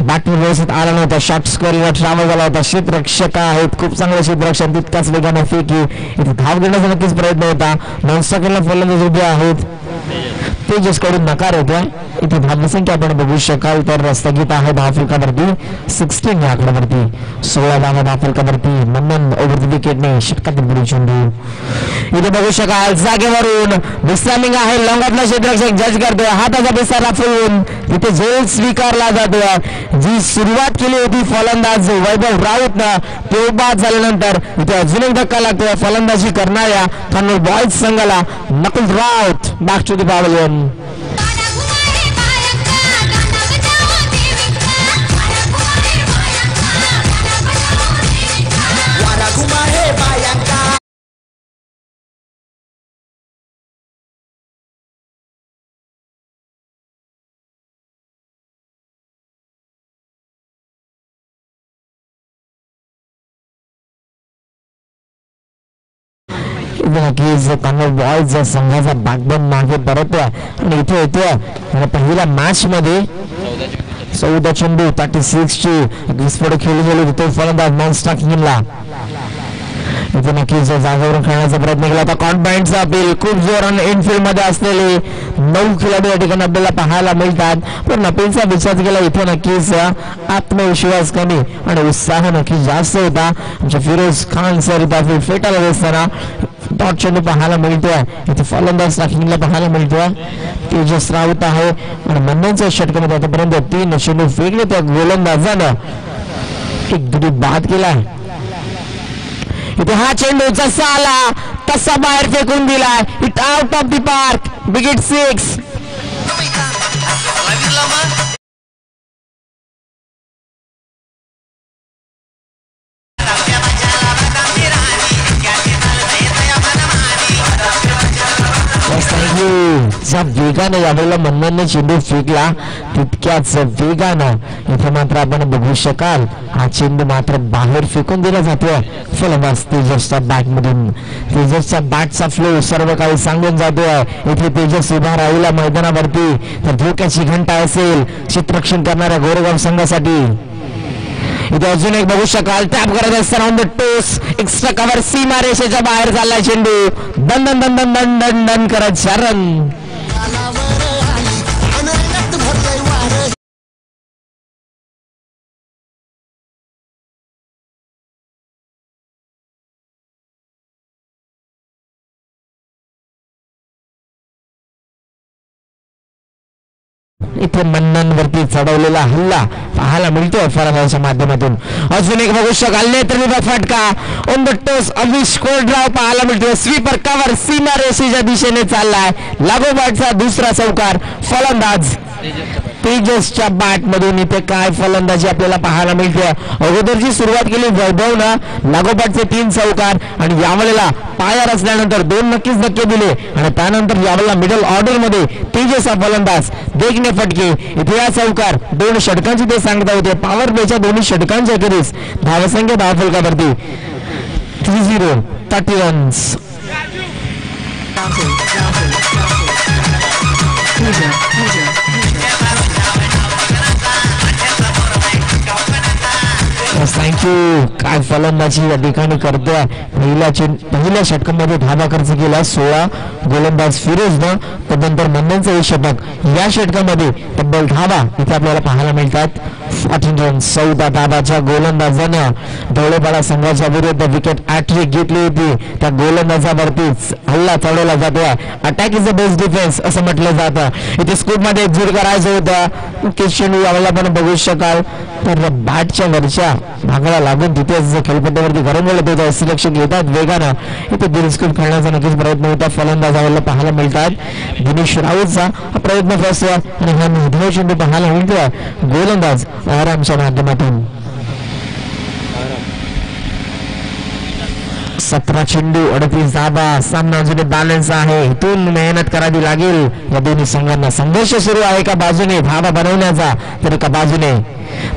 बॅट व्यवस्थित आला नव्हता. शॉर्ट स्क्वेअरला ट्रॅव्हल झाला होता. क्षेत्ररक्षक आहेत खूप चांगले क्षेत्ररक्षक तितकाच वेगाने फेकी. इथे धाव घेण्याचा नक्कीच प्रयत्न होता. नॉनस्टॉकला फलंदाज उभे आहेत. तेजस कडून नकार होतोय. इथे धावसंख्या आपण बघू शकाल तर स्थगित आहे धावफलकावरती 16 या आकड्यावरती. 16 धावा धावफलकावरती. मन्नन ओव्हर द विकेटने षटकातील पुढील चेंडू इथे बघू शकाल. जागेवरून विश्रामिंग आहे. लॉंग ऑफला क्षेत्ररक्षक जज करतोय. हाताचा पिसारा फुलून तिथे झेल स्वीकारला जातोय. जी सुरुवात केली होती फलंदाज वैभव राऊतनं ते बाद झाल्यानंतर इथे अजून एक धक्का लागतोय फलंदाजी करणाऱ्या कन्नूर बॉयज संघाला. Nakul Raut back to the pavilion. Kannur boys संघाचा बॅकबोन मागे परततोय आणि इथे येतोय पहिल्या मॅच मध्ये 14 चेंडू 36 ची विस्फोट खेळली गेली होती. तो फलंदाज नॉन स्ट्रायकिंगला इथे नक्कीच जागेवरून खेळण्याचा प्रयत्न केला होता. कॉन्फिडन्सचा अपील खूप जोराने इनफिल्ड मध्ये असलेले 9 खेळाडू या ठिकाणी आपल्याला पाहायला मिळतात. पण अपीलचा विचार केला इथे नक्कीच आत्मविश्वास कमी आणि उत्साह नक्कीच जास्त होता. आमच्या फिरोज खान सर इथे फेटाला असताना डॉट चेंडू पाहायला मिळतोय. इथे फलंदाज स्ट्रायकिंगला पाहायला मिळतोय. तेजस राऊत आहे आणि मन्ननच्या षटकामध्ये आतापर्यंत 3 चेंडू फेकले. त्या गोलंदाजानं एक गडी बाद केला. इथे हा चेंडू जसा आला तसा बाहेर फेकून दिलाय. It out of the park. Wicket 6. ज्या वेगाने यावेळेला मन्ननने चेंडू फेकला तितक्याच वेगानं इथे मात्र आपण बघू शकाल हा चेंडू मात्र बाहेर फेकून दिला जातोय फलंदाज तेजसच्या बॅटमधून. तेजसच्या बॅटचा फ्लो सर्व काही सांगून जातोय. इथे तेजस उभा राहिला मैदानावरती तर धोक्याची घंटा असेल क्षेत्ररक्षण करणाऱ्या गोरेगाव संघासाठी. इथे अजून एक बघू शकाल टॅप करत असताना on the toss extra cover सीमा रेषेच्या बाहेर चाललाय चेंडू. दन दन दन दन दन दन दन करत 4 रन. इथे मन्ननवरती चढवलेला हल्ला पाहायला मिळतोय फलंदाजाच्या माध्यमातून. अजून एक बघू शकाल नेत्रविभाग फटका ऑन द टोस अविश कोल्ड्राव पाहायला मिळतोय. स्वीपर कव्हर सीमा रेषेच्या दिशेने चाललाय. लागोपाठचा दुसरा चौकार फलंदाज तेजसच्या बॅट मधून. इथे काय फलंदाजी आपल्याला पाहायला मिळते. अगोदरची सुरुवात केली वैभवनं लागोपाठचे 3 चौकार आणि यावेळेला पायावर असल्यानंतर 2 नक्कीच धक्के दिले आणि त्यानंतर यावेळेला मिडल ऑर्डर मध्ये तेजस हा फलंदाज देखणे फटके. इथे या चौकार 2 षटकांची ते सांगता होते. पॉवर प्लेच्या 2 षटकांच्या अखेरीस धावसंख्या धावफलकावरती 3-0 30 रन्स. थँक्यू. काय फलंदाजी या ठिकाणी करतोय. पहिल्या षटकामध्ये धावा खर्च केला 16 गोलंदाज फिरोजनं. त्यानंतर मन्ननचं षटक. या षटकामध्ये तब्बल धावा इथे आपल्याला पाहायला मिळतात 14 रन. 14 धावाच्या गोलंदाजानं ढवळेपाडा संघाच्या विरुद्ध विकेट हॅट्रिक घेतली होती. त्या गोलंदाजावरतीच हल्ला चढवला जातोय. Attack is the best defence असं म्हटलं जातं. इथे स्कोप मध्ये एक्झिट करायचं होतं. चेंडू यावेळेला आपण बघू शकाल तर बॅटच्या वरच्या भागाला लागून तिथेच खेळपट्ट्यावरती घरंगळत होता. सिलेक्शन घेतात वेगानं. इथे दिलस्कोप खेळण्याचा नक्कीच प्रयत्न होता फलंदाजाला पाहायला मिळतात. दिनेश राऊतचा हा प्रयत्न फसतोय आणि हा निर्धाव चेंडू पाहायला मिळतोय गोलंदाज आरामच्या माध्यमातून. 17 चेंडू 38 धावा. सामना अजून बॅलन्स आहे. इथून मेहनत करावी लागेल या दोन्ही संघांना. संघर्ष सुरू आहे एका बाजूने धावा बनवण्याचा तर एका बाजूने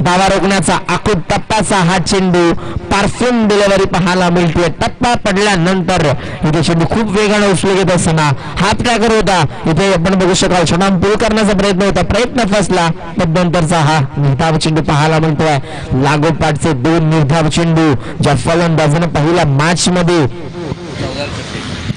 धावा रोखण्याचा अकूट टप्प्याचा हा चेंडू परफ्यूम डिलिव्हरी पाहायला मिळते. टप्पा पडल्यानंतर इथे चेंडू खूप वेगाने उचलून घेत असताना हाफ ट्रॅकर होता. इथे आपण बघू शकाल छडाम पूल करण्याचा प्रयत्न होता, प्रयत्न फसला. नंतरचा हा निर्धाव चेंडू पाहायला मिळतोय. लागोपाठचे 2 निर्धाव चेंडू ज्या फलंदाजाने पहिल्या मॅच मध्ये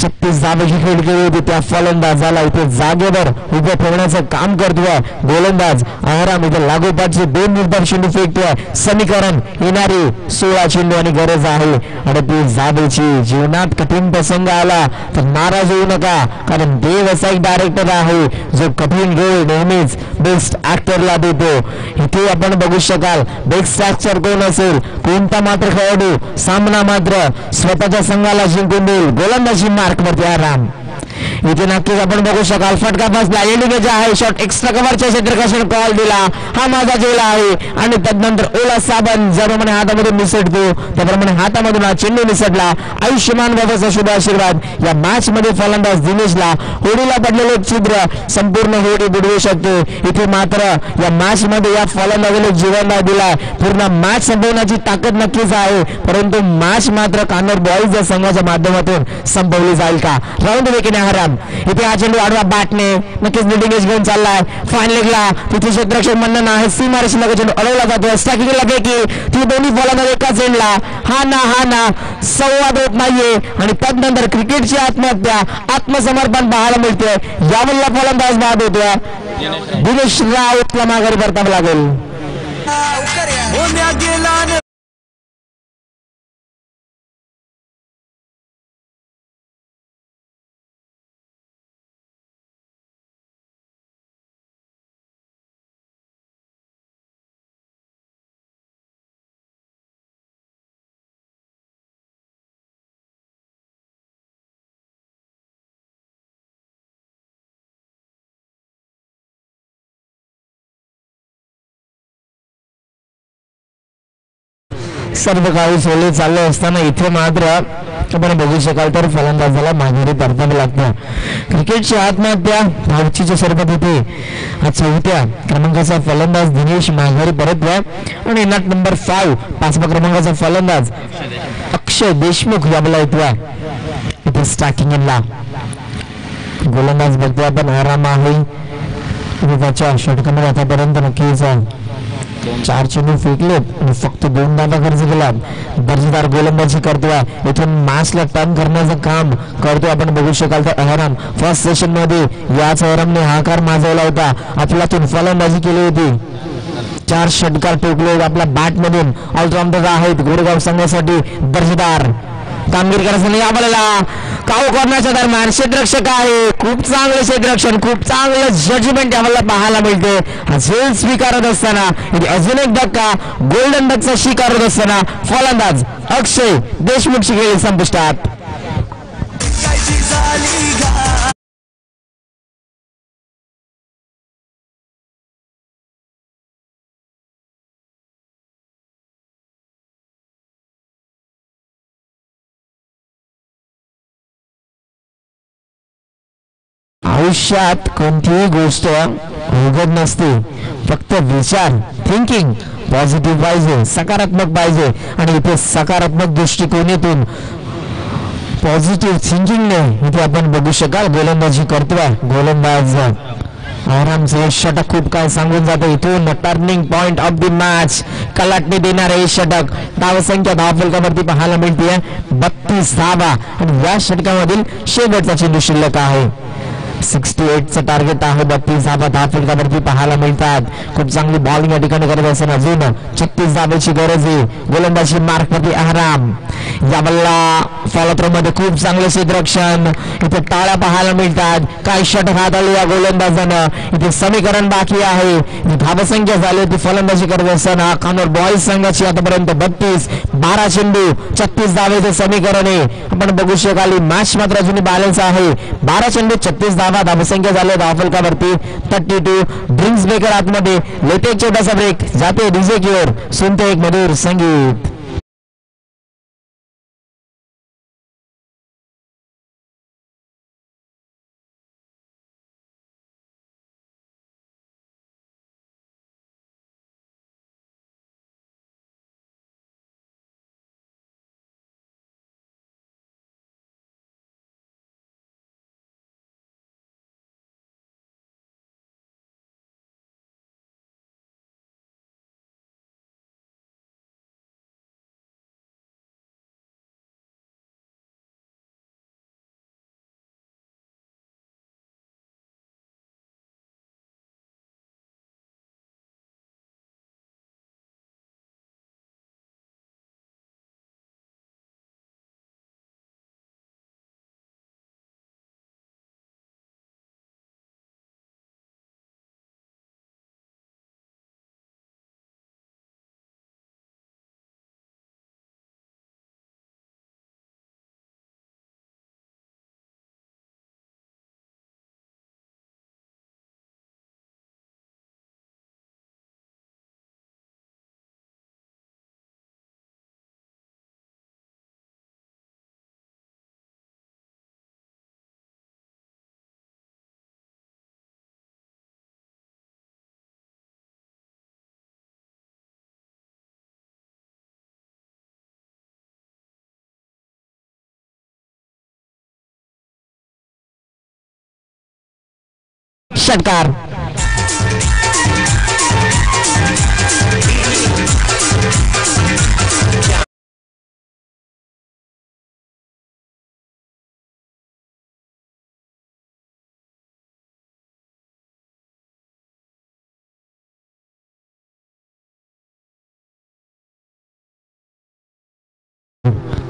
36 धावेची खेळ केली होती त्या फलंदाजाला इथे जागेवर उभे ठेवण्याचं काम करतोय गोलंदाज आराम. इथे लागोपाठचे 2 निर्धाव चेंडू फेकतोय. समीकरण येणारी 16 चेंडू आणि गरज आहे 38 धावेची. जीवनात कठीण प्रसंग आला तर नाराज होऊ नका, कारण देव असा एक डायरेक्टर आहे जो कठीण रोल नेहमीच बेस्ट ऍक्टरला देतो. इथे आपण बघू शकाल बेस्ट ऍक्टर कोण असेल, कोणता मात्र खेळाडू सामना मात्र स्वतःच्या संघाला जिंकून देईल. गोलंदाजी मार्क वरती आराम. इथे नक्कीच आपण बघू शकाल फटका फसला. एलिगेज आहे शॉट एक्स्ट्रा कव्हरच्या क्षेत्ररक्षण कॉल दिला. हा माझा जेवला आहे आणि तदनंतर ओला साबण ज्याप्रमाणे हातामधून निसटतो त्याप्रमाणे हातामधून हा चेंडू निसटला. आयुष्यमान बाबाचा शुभ आशीर्वाद. या मॅच मध्ये फलंदाज दिनेशला होडीला पडलेले छिद्र संपूर्ण होडी बुडवू शकते. इथे मात्र या मॅच मध्ये या फलंदाजाने जीवनदान दिलाय. पूर्ण मॅच संपवण्याची ताकद नक्कीच आहे, परंतु मॅच मात्र कान्होर बॉईज या संघाच्या माध्यमातून संपवली जाईल का. राऊंड विकेट आराम. इथे हा चेंडू आडवा बॅटने नक्कीच लीडिंग एज घेऊन चाललाय. फाईन लेगला तिथे क्षेत्ररक्षक म्हणणं आहे सीमारेषेला चेंडू अडवला जातोय. स्ट्रायकिंगला पैकी ती दोन्ही फलंदाज एकाच एंडला. हा ना संवाद होत नाहीये आणि त्यानंतर क्रिकेटची आत्महत्या आत्मसमर्पण पाहायला मिळते. यावरला फलंदाज बाद होतोय. दिनेश राऊतला माघारी परतावं लागेल. सर्व काही सोले चालले असताना इथे मात्र आपण बघू शकाल तर फलंदाजाला माघारी परतावं लागतं. क्रिकेटची आत्महत्या धावचीच्या स्वरूपात इथे हा 4थ्या क्रमांकाचा फलंदाज दिनेश माघारी परतलाय आणि नट नंबर 5व्या क्रमांकाचा फलंदाज अक्षय देशमुख याबला येतोय. इथे स्ट्रायकिंगला गोलंदाज बघतोय आपण आराम आहे. त्याच्या षटकामध्ये आतापर्यंत नक्कीच 4 चेंडू फेकलेत आणि फक्त 2 धावा खर्च केला. दर्जेदार गोलंदाजी करतोय. इथून मॅचला टर्न करण्याचं काम करतोय. आपण बघू शकाल तर अहराम फर्स्ट सेशन मध्ये याच अहरामने हाकार माजवला होता. आपल्यातून फलंदाजी केली होती. 4 षटकार ठोकले आपल्या बॅट मधून. ऑलराऊंडर आहेत गोरेगाव संघासाठी दर्जेदार कामगिरी करण्यासाठी आपल्याला काऊ करण्याच्या दरम्यान क्षेत्ररक्षक आहे. खूप चांगलं क्षेत्ररक्षण, खूप चांगलं जजमेंट आम्हाला पाहायला मिळते. हा झेल स्वीकारत असताना अजून एक धक्का गोल्डन डकचा स्वीकारत असताना फलंदाज अक्षय देशमुखची खेळी संपुष्टात. आयुष्यात कोणतीही गोष्ट अवघड नसते, फक्त विचार थिंकिंग पॉझिटिव्ह पाहिजे, सकारात्मक पाहिजे. आणि इथे सकारात्मक दृष्टिकोनातून पॉझिटिव्ह थिंकिंगने इथे आपण बघू शकाल गोलंदाजी करतोय गोलंदाज आरामचे. षटक खूप काय सांगून जातं. इथून turning point of the match कलाटणी देणारे हे षटक. धावसंख्या धावफलकावरती पाहायला मिळते 32 धावा आणि या षटकामधील शेवटचा चेंडू शिल्लक आहे. 68चं टार्गेट आहे. 32 धावा धावफलकावरती पाहायला मिळतात. खूप चांगली बॉलिंग या ठिकाणी करत असताना अजून 36 धावेची गरज आहे. गोलंदाजी मार्कवरती आराम. या बल्ला फॉलोथ्रो मध्ये खूप चांगले क्षेत्ररक्षण. इथे टाळ्या पाहायला मिळतात. काही षटक हाताळले या गोलंदाजानं. इथे समीकरण बाकी आहे. धावसंख्या झाली होती फलंदाजी करत असताना कान्होर बॉईज संघाची आतापर्यंत 32 12 चेंडू 36 धावेचं समीकरण आहे. आपण बघू शकाल मॅच मात्र अजूनही बॅलन्स आहे. 12 चेंडू 36 धावा धावसंख्या झाले धावफलकावरती 32. ड्रिंक्स बेकर आतमध्ये लेते एक छोटासा ब्रेक जाते डीजे की ओर. सुनते एक मधुर संगीत. षटकार.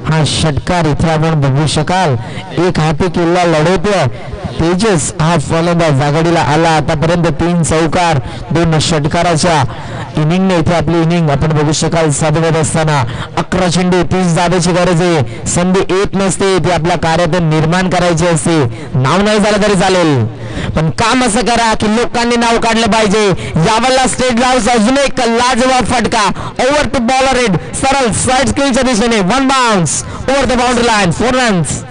हा षटकार इथे आपण बघू शकाल. एक हाती किल्ला लढवतोय तेजस हा फलंदाज आघाडीला आला. आतापर्यंत 3 चौकार 2 षटकाराच्या इनिंगने इथे आपली इनिंग आपण बघू शकाल साधवत असताना 11 चेंडू 30 धाब्याची गरज आहे. संधी येत नसते ती आपल्या कार्यातून निर्माण करायची असते. नाव नाही झालं तरी चालेल पण काम असं करा की लोकांनी नाव काढलं पाहिजे. यावरला स्टेट लावचा अजून एक लाजवाब फटका ओव्हर द बॉलर हेड सरळ साइड स्क्रीनच्या दिशेने 1 bounce over the boundary line 4 runs.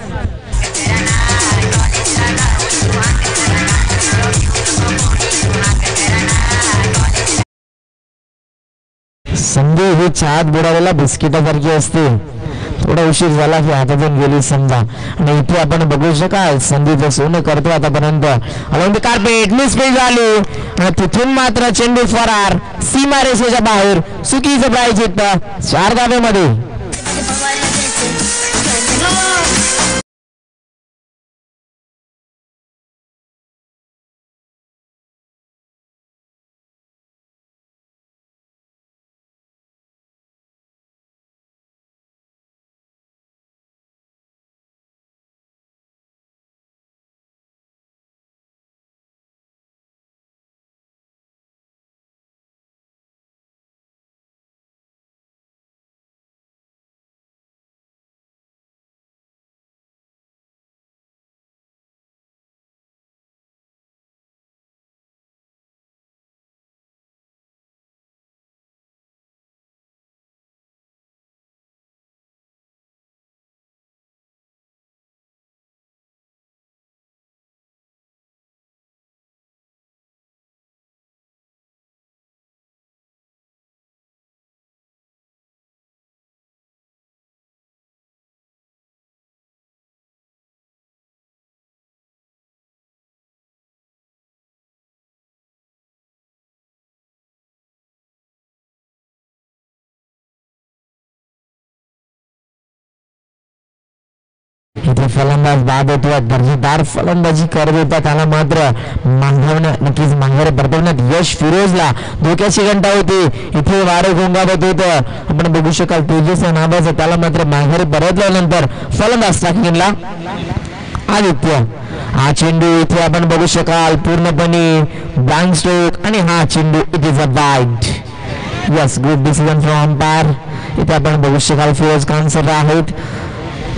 संधी ही चहात बुडालेला बिस्किटासारखी असते. थोडा उशीर झाला की हातातून गेली समजा. आणि इथे आपण बघू शकाल संधीचं सोनं करतो आतापर्यंत. Along the carpet miss field झाली आणि तिथून मात्र चेंडू फरार सीमारेषेच्या बाहेर. चुकीचं प्राईज इथं 4 धाब्यामध्ये. इथे फलंदाज बाद होतो. दर्जेदार फलंदाजी करत होता. त्याला मात्र नक्कीच माघारी परतवण्यात यश फिरोजला धोक्याची घंटा होती. इथे वारे घोंगावत होतं. आपण बघू शकाल तेजस या नावाचं त्याला मात्र माघारी परतल्यानंतर फलंदाज टाकीला आदित्य. हा चेंडू इथे आपण बघू शकाल पूर्णपणे ब्लँक स्ट्रोक आणि हा चेंडू it is a wide. Yes good decision from umpire. इथे आपण बघू शकाल फिरोज खान सर आहेत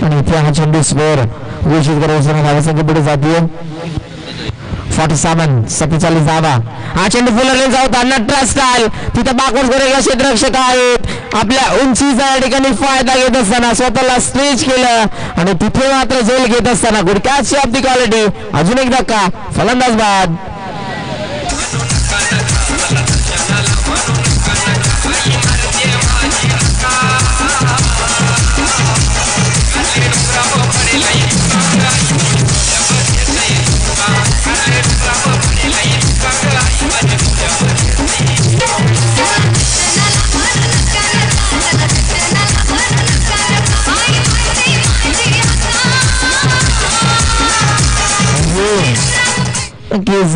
आणि इथे हा चेंडू स्कोअर घोषित करत धावसंख्या पुढे जाते 47 धावा. हा चेंडू फुलरले जाऊ नटरा स्टाईल. तिथे बाकून गोरेगाव क्षेत्ररक्षक आहेत. आपल्या उंचीचा या ठिकाणी फायदा घेत असताना स्वतःला स्ट्रेच केलं आणि तिथे मात्र झेल घेत असताना good catch of the quality. अजून एक धक्का फलंदाज बाद.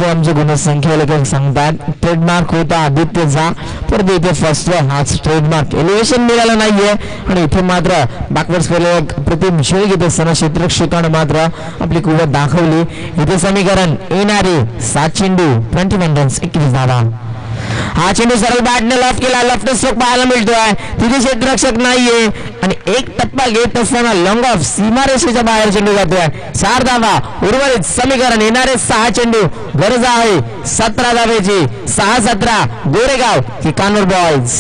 आमचे गुणसंख्या लेखक सांगतात ट्रेडमार्क होता आदित्यचा परंतु इथे फर्स्ट हाच ट्रेडमार्क एलिव्हेशन मिळालं नाहीये आणि इथे मात्र बॅकवर्ड्स प्रतिम शेळ घेत असताना क्षेत्ररक्षकाने मात्र आपली कुवत दाखवली. इथे समीकरण येणारे 7 चेंडू 21 रन्स 21 धावा. हा चेंडू सरळ बॅटने लॉफ्ट केला. लेफ्ट स्ट्रोक पाहायला मिळतोय. तिथे क्षेत्ररक्षक नाहीये आणि एक टप्पा घेत असताना लॉंग ऑफ सीमारेषेच्या बाहेर चेंडू जातोय. 4 धावा. उर्वरित समीकरण येणारे 6 चेंडू गरज आहे 17 धावेची. 6-17 गोरेगाव की कानोर बॉयज.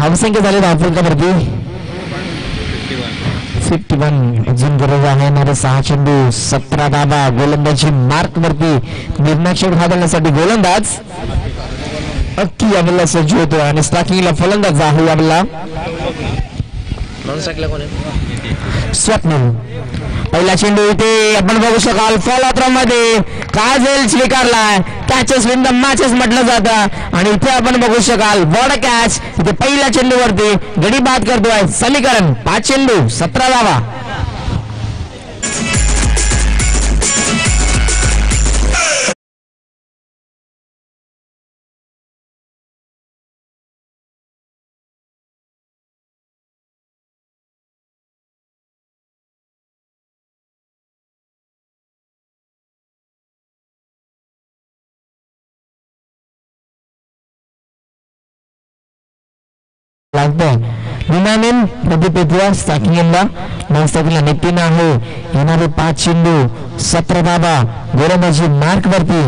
धावसंख्या झाली धावफलकावरती 51. अजून गरज आहे येणारे 6 चेंडू 17 धावा गोलंदाजी मार्क वरती निर्णायक षटक हाताळण्यासाठी गोलंदाज अक्की यावेळेला सज्ज होतो आणि स्ट्रायकिंगला फलंदाज आहे यावेळेला स्वप्नील. पहिला चेंडू इथे आपण बघू शकाल फॉलोथ्रो मध्ये काजल स्वीकारलाय. कॅचेस विन द मॅचेस म्हटलं जातं आणि इथे आपण बघू शकाल बॉर्ड कॅच. इथे पहिल्या चेंडूवरती गडी बाद करतोय समीकरण. 5 चेंडू 17 धावा. निनामेन प्रतिपेत्या स्ट्रायकिंगला नॉन स्ट्रायकिंगला नितीन आहे. येणारे 5 चेंडू 17 धावा गोलंदाजी मार्क वरती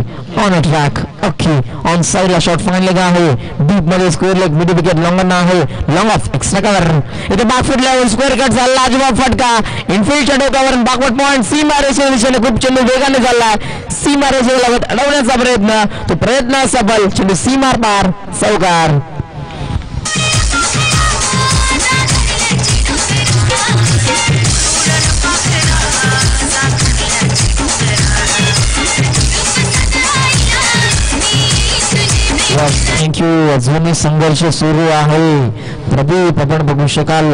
ऑन अ ट्रॅक अख्खी ऑन साइडला शॉट फाइनल आहे. डीप मध्ये square leg mid wicket long आहे लॉंग ऑफ एक्स्ट्रा कव्हर. इथे बॅकफूट लेवल स्क्वेअर कट झाला लाजवाब फटका इनफिल्डच्या डोक्यावरून बॅकवर्ड पॉइंट सीमा रेषेच्या दिशेने खूप चेंडू वेगाने चाललाय. सीमा रेषेला लगत अडवण्याचा प्रयत्न तो प्रयत्न सफल. चेंडू सीमा पार चौकार. थँक्यू. अजूनही संघर्ष सुरू आहे. प्रदीप आपण बघू शकाल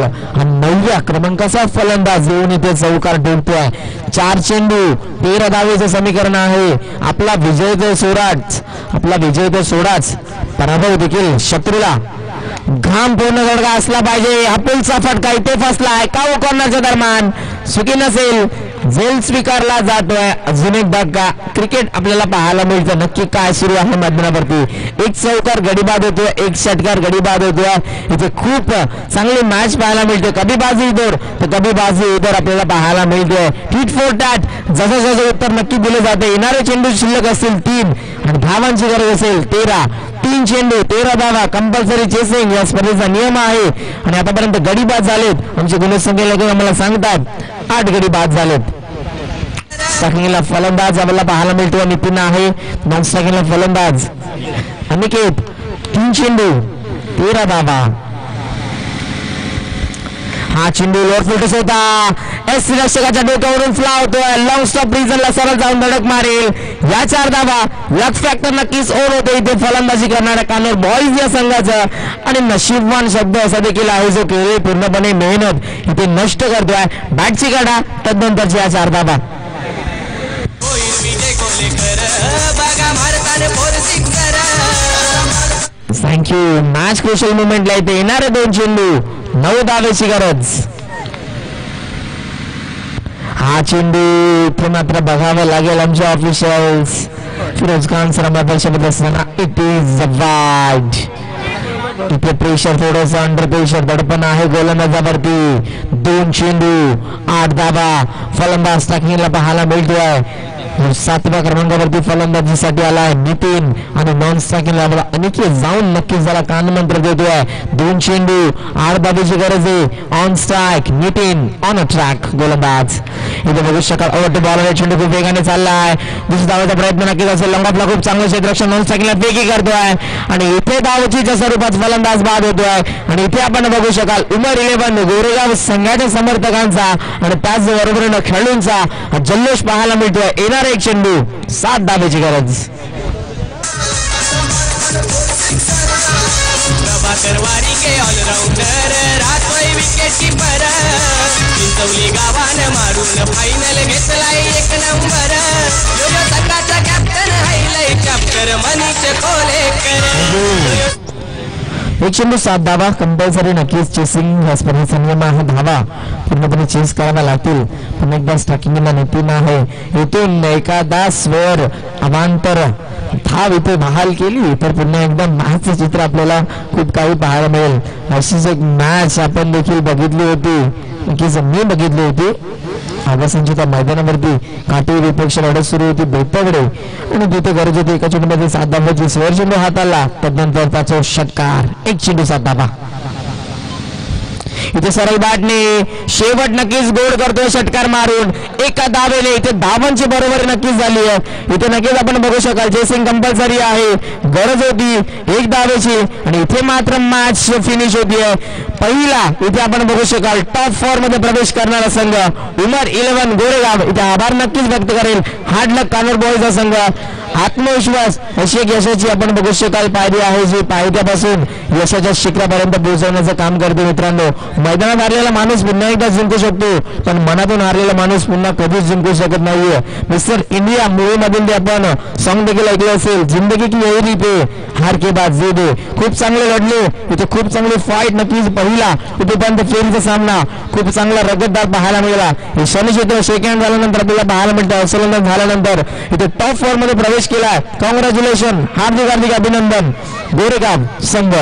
9व्या क्रमांकाचा फलंदाज येऊन इथे चौकार ठेवतोय. 4 चेंडू 13 धावेचं समीकरण आहे. आपला विजय तो सोडाच पराभव देखील शत्रूला घाम पूर्ण गडगा असला पाहिजे. हा पुलचा फटका इथे फसलाय. काऊ कॉर्नरच्या दरम्यान सुकी नसेल झेल स्वीकारला जातोय. अजून एक धक्का क्रिकेट आपल्याला पाहायला मिळतं. नक्की काय सुरू आहे मैदानावरती. एक चौकार गडीबाद होतोय एक षटकार गडीबाद होतोय. इथे खूप चांगली मॅच पाहायला मिळते. कभी बाजी इधर तर कभी बाजी इधर आपल्याला पाहायला मिळतोय. टीट फॉर टॅट जसं जसं उत्तर नक्की दिले जाते. येणारे चेंडू शिल्लक असतील 3 आणि धावांची गरज असेल 13. 3 चेंडू 13 धावा कंपल्सरी चेसिंग या स्पर्धेचा नियम आहे. आणि आतापर्यंत गडी बाद झालेत. आमचे गुणसंख्या लोक आम्हाला सांगतात 8 गडी बाद झालेत. स्ट्रायकिंगला फलंदाज आपल्याला पाहायला मिळतो नितीन आहे. नॉन स्ट्रायकिंगला फलंदाज अनिकेत. 3 चेंडू 13 धावा. हा चेंडू लोअर फुल्टस होता. एस रक्षकाच्या डोक्यावरून फ्ला होतोय. लॉंग स्टॉप रिजनला सरळ जाऊन धडक मारेल. या 4 धावा लक फॅक्टर नक्कीच ओर होते इथे फलंदाजी करणाऱ्या कानोर बॉईज या संघाचं. आणि नशीबवान शब्द असा देखील आहे जो केले पूर्णपणे मेहनत इथे नष्ट करतोय. बॅटची काढा तदनंतरची या 4 धावा. थँक्यू. मॅच क्रुशियल मुवमेंटला इथे येणारे 2 चेंडू 9 धावेची गरज. हा चेंडू इथे मात्र बघावं लागेल आमच्या ऑफिशियल्स. फिरोज खान सर अपेक्षेत असताना इट इज वाईड. इथे प्रेशर थोडंसं अंडर प्रेशर दडपण आहे गोलंदाजावरती. 2 चेंडू 8 धावा. फलंदाज स्ट्रायकिंगला पाहायला मिळतोय. 7व्या क्रमांकावरती फलंदाजीसाठी आलाय नितीन आणि नॉन स्ट्रायकिंगला अनिकेत जाऊन नक्कीच त्याला कानमंत्र देतोय. 2 चेंडू 8 धावेची गरज आहे. On strike Nitin on a track गोलंदाज. इथे बघू शकाल ओव्हर टू बॉलर चेंडू खूप वेगाने चाललाय. दुसऱ्या धावाचा प्रयत्न नक्कीच असेल. लंगापला खूप चांगलं क्षेत्ररक्षण नॉन स्ट्रायकिंगला फेकी करतोय आणि इथे धावचीच्या स्वरूपात फलंदाज बाद होतोय. आणि इथे आपण बघू शकाल उमर 11 गोरेगाव संघाच्या समर्थकांचा आणि त्याचबरोबर खेळूंचा जल्लोष पाहायला मिळतोय. येणार 1 चेंडू 7 धावेची गरज. करवारी के ऑलराउंडर रातोय विकेट कीपर. चिंचवली गावानं मारून फायनल घेतलाय 1 नंबर. यो संघाचा कॅप्टन हायलाय चॅप्टर मनीष कोलेकर. 1 चेंडू 7 धावा कंपल्सरी नक्कीच चेसिंग या स्पर्धेचा नियम आहे. धावा पूर्णपणे चेस कराव्या लागतील. पण एकदा स्ट्रायकिंगला नितीन आहे. इथून एखादा स्वर अवांतर धाव इथे बहाल केली तर पुन्हा एकदा मॅचचं चित्र आपल्याला खूप काही पाहायला मिळेल. अशीच एक मॅच आपण देखील बघितली होती. नक्कीच मी बघितली होती. आगासांच्या मैदानावरती काठी विपक्ष लढत सुरू होती बेतगडे आणि तिथे गरज होती एका चेंडूमध्ये 7 धावांची. स्वर चेंडू हाताला तदनंतर त्याचा षटकार. 1 चेंडू 7 धावा. इथे सरळ बॅटने शेवट नक्कीच गोड करतोय षटकार मारून एका धावेने इथे धावांची बरोबरी नक्कीच झाली आहे. इथे नक्कीच आपण बघू शकाल चेसिंग कंपल्सरी आहे, गरज होती एक धावेची आणि इथे मात्र मॅच फिनिश होतीये. पहिला इथे आपण बघू शकाल टॉप 4 मध्ये प्रवेश करणारा संघ उमर 11 गोरेगाव इथे आभार नक्कीच व्यक्त करेल. हार्ड लक कानोर बॉयचा संघ. आत्मविश्वास अशी एक यशाची आपण बघू शकाल पायरी आहे जी पायथ्यापासून यशाच्या शिखरापर्यंत पोहोचवण्याचं काम करते. मित्रांनो, मैदानात हारलेला माणूस पुन्हा एकदा जिंकू शकतो, पण मनातून हारलेला माणूस पुन्हा कधीच जिंकू शकत नाहीये. मिस्टर इंडिया मूवी मधील ते आपण सॉन्ग देखील ऐकले असेल, जिंदगी की यही रीत है, हार के बाद जीत है. खूप चांगले लढले इथे, खूप चांगली फाईट. नक्कीच पहिला उपांत्य फेरीचा सामना खूप चांगला रगतदार पाहायला मिळाला. हे शनिश इथे सेकंड हँड झाल्यानंतर आपल्याला पाहायला मिळतं. असलंदन झाल्यानंतर इथे टॉप 4 मध्ये प्रवेश केला. कॉंग्रॅच्युलेशन, हार्दिक हार्दिक अभिनंदन गोरेगाव संघ.